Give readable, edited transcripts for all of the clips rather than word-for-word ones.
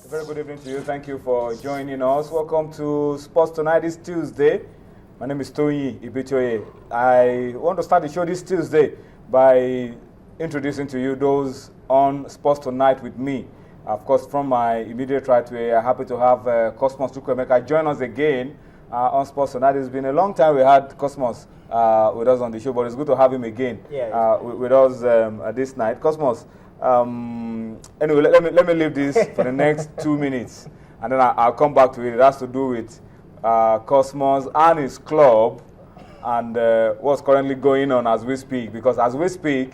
very good evening to you. Thank you for joining us. Welcome to Sports Tonight this Tuesday. My name is Tony Ibitoye. I want to start the show this Tuesday by introducing to you those on Sports Tonight with me. Of course, from my immediate right, we are happy to have Cosmos Chukwuemeka join us again on Sports Tonight. It's been a long time we had Cosmos with us on the show, but it's good to have him again with us this night. Cosmos, anyway, let me leave this for the next 2 minutes, and then I'll come back to it. It has to do with Cosmos and his club and what's currently going on as we speak. Because as we speak,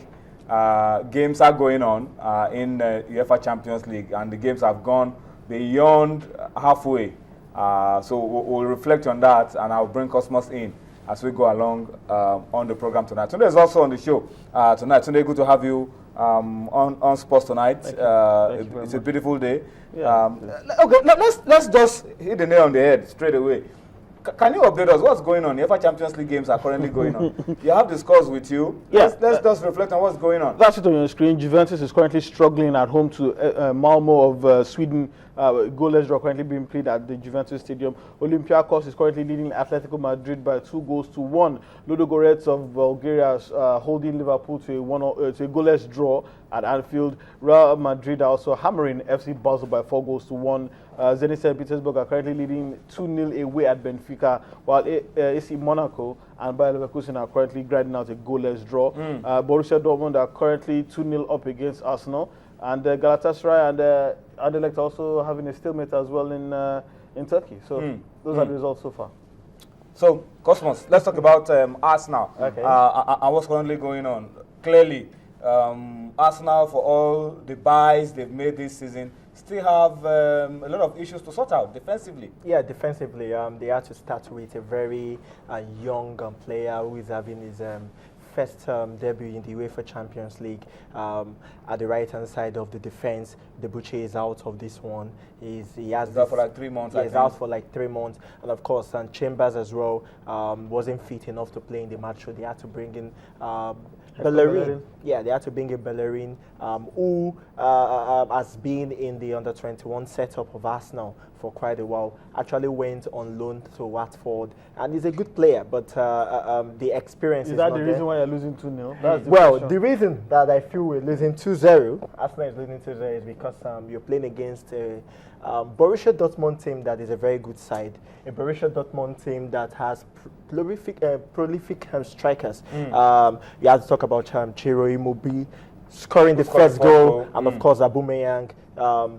games are going on in UEFA Champions League, and the games have gone beyond halfway. So we'll reflect on that, and I'll bring Cosmos in as we go along on the program tonight. Tunde is also on the show tonight. Tunde, good to have you on Sports Tonight. It's a beautiful day. Yeah. Okay, let's just hit the nail on the head straight away. Can you update us? What's going on? The UEFA Champions League games are currently going on. You have the scores with you. Yeah. Let's just reflect on what's going on. That's it on your screen. Juventus is currently struggling at home to Malmo of Sweden. Goalless draw currently being played at the Juventus Stadium. Olympiacos is currently leading Atletico Madrid by 2-1. Ludogoret of Bulgaria holding Liverpool to a goalless draw at Anfield. Real Madrid are also hammering FC Basel by 4-1. Zenit St. Petersburg are currently leading 2-0 away at Benfica, while AC Monaco and Bayer Leverkusen are currently grinding out a goalless draw. Borussia Dortmund are currently 2-0 up against Arsenal, and Galatasaray and Anderlecht also having a stalemate as well in Turkey. So those are the results so far. So, Cosmos, let's talk about Arsenal and what's currently going on. Clearly, Arsenal, for all the buys they've made this season, still have a lot of issues to sort out defensively. Yeah, defensively, they had to start with a very young player who is having his first debut in the UEFA Champions League. At the right-hand side of the defense, Debuchy is out of this one. He has out for like 3 months. He's out for like 3 months, and of course, Chambers as well wasn't fit enough to play in the match, so they had to bring in Bellerin. Yeah, they had to bring in Bellerin, who has been in the under-21 setup of Arsenal for quite a while. Actually went on loan to Watford, and he's a good player, but the experience is that not the reason why you're losing 2-0? The reason that I feel we're losing 2-0, Arsenal is losing 2-0, is because you're playing against a Borussia Dortmund team that is a very good side, a Borussia Dortmund team that has prolific strikers. You have to talk about Ciro Immobile scoring the first goal, and of course Aubameyang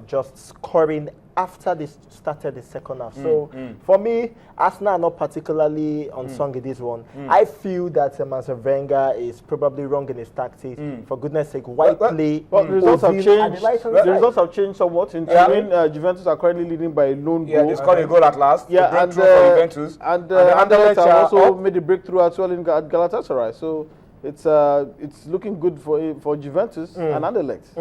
just scoring after they started the second half. So for me, Arsenal are not particularly unsung in this one. I feel that Arsene Wenger is probably wrong in his tactics. For goodness sake, why play? But the results have changed. The results have changed somewhat. In Turin, Juventus are currently leading by a lone goal. Yeah, they scored a goal at last. Yeah, and Juventus. And Anderlecht have also made a breakthrough as well at Galatasaray. So it's looking good for Juventus and Anderlecht.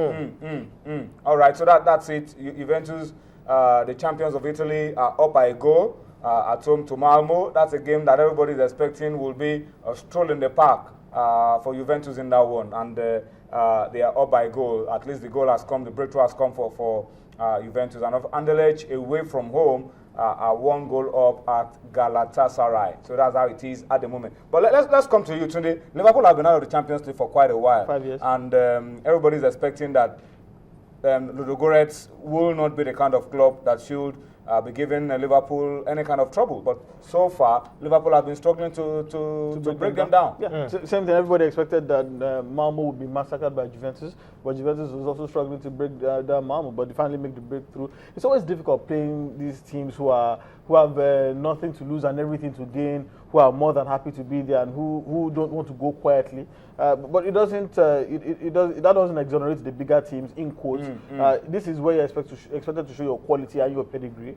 All right, so that's it. Juventus, the champions of Italy, are up by a goal at home to Malmo. That's a game that everybody is expecting will be a stroll in the park for Juventus in that one. And they are up by a goal. At least the goal has come, the breakthrough has come for Juventus. And of Anderlecht, away from home, are 1 goal up at Galatasaray. So that's how it is at the moment. But let's come to you, Tunde. Liverpool have been out of the Champions League for quite a while. 5 years. And everybody's expecting that Ludogoret will not be the kind of club that should be giving Liverpool any kind of trouble. But so far, Liverpool have been struggling to break them down. Yeah. Same thing. Everybody expected that Malmo would be massacred by Juventus, but Juventus was also struggling to break down Malmo, but they finally make the breakthrough. It's always difficult playing these teams who have nothing to lose and everything to gain, who are more than happy to be there, and who don't want to go quietly. But it doesn't. That doesn't exonerate the bigger teams in quotes. This is where you're expected to show your quality and your pedigree.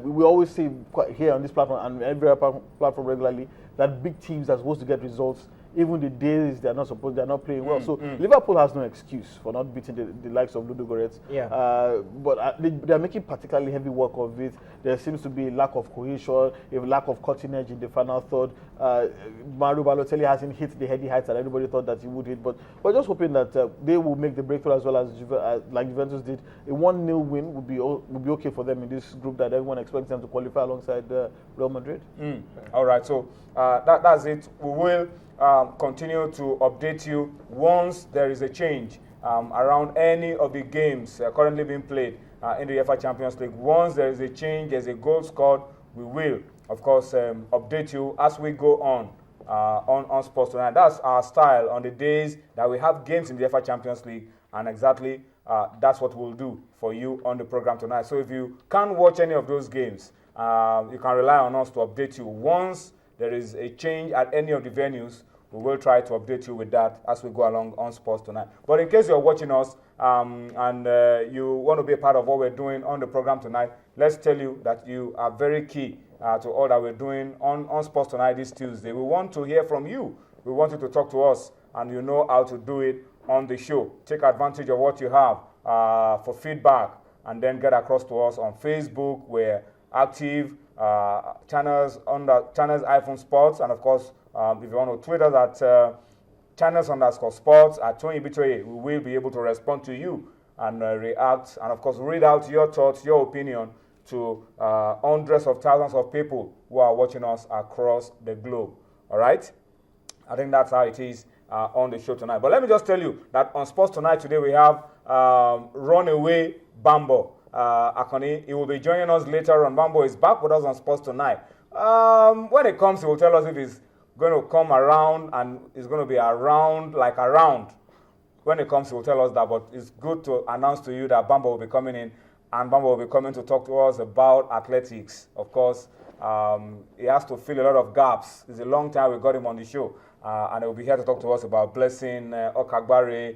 We always say here on this platform and every other platform regularly that big teams are supposed to get results even the days they're not playing well. So Liverpool has no excuse for not beating the likes of Ludogoret. Yeah. But they are making particularly heavy work of it. There seems to be a lack of cohesion, a lack of cutting edge in the final third. Mario Balotelli hasn't hit the heady heights that everybody thought that he would hit. But we're just hoping that they will make the breakthrough as well as like Juventus did. A 1-0 win would be okay for them in this group that everyone expects them to qualify alongside Real Madrid. All right, so that's it. We will continue to update you once there is a change around any of the games currently being played in the UEFA Champions League. Once there is a change, there's a goal scored, we will, of course, update you as we go on Sports Tonight. That's our style on the days that we have games in the UEFA Champions League, and exactly that's what we'll do for you on the program tonight. So if you can't watch any of those games, you can rely on us to update you. Once there is a change at any of the venues, we will try to update you with that as we go along on Sports Tonight. But in case you're watching us and you want to be a part of what we're doing on the program tonight, let's tell you that you are very key to all that we're doing on Sports Tonight this Tuesday. We want to hear from you. We want you to talk to us, and you know how to do it on the show. Take advantage of what you have for feedback, and then get across to us on Facebook. We're active. Channels iPhone Sports, and of course, if you want to tweet us at channels_sports at Tony Bitoye, we will be able to respond to you and react, and of course, read out your thoughts, your opinion to hundreds of thousands of people who are watching us across the globe. All right? I think that's how it is on the show tonight. But let me just tell you that on Sports Tonight today we have Runaway Bambo. Akoni, he will be joining us later on. Bambo is back with us on Sports Tonight. When it comes, he will tell us if he's going to come around and it's going to be around. When it comes, he will tell us that. But it's good to announce to you that Bambo will be coming in, and Bambo will be coming to talk to us about athletics. Of course, he has to fill a lot of gaps. It's a long time we got him on the show. And he will be here to talk to us about Blessing, Okagbare,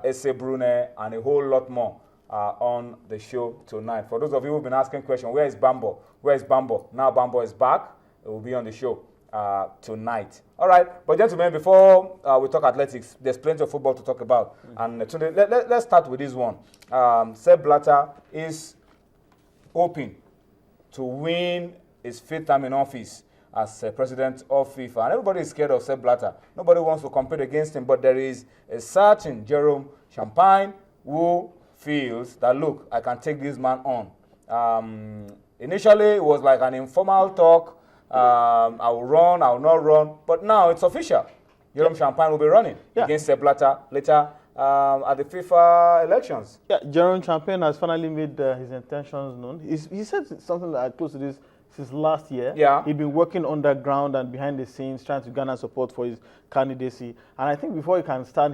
Ese Brune, and a whole lot more on the show tonight. For those of you who've been asking questions, where is Bambo? Where is Bambo? Now Bambo is back. It will be on the show tonight. All right, but gentlemen, before we talk athletics, there's plenty of football to talk about. And today, let's start with this one. Sepp Blatter is hoping to win his 5th term in office as president of FIFA. And everybody is scared of Sepp Blatter. Nobody wants to compete against him, but there is a certain Jerome Champagne who feels that, look, I can take this man on. Initially, it was like an informal talk. I will run, I will not run. But now it's official. Jerome Champagne will be running against Sepp Blatter later at the FIFA elections. Yeah, Jerome Champagne has finally made his intentions known. He said something like close to this since last year. Yeah. He'd been working underground and behind the scenes trying to garner support for his candidacy. And I think before he can stand,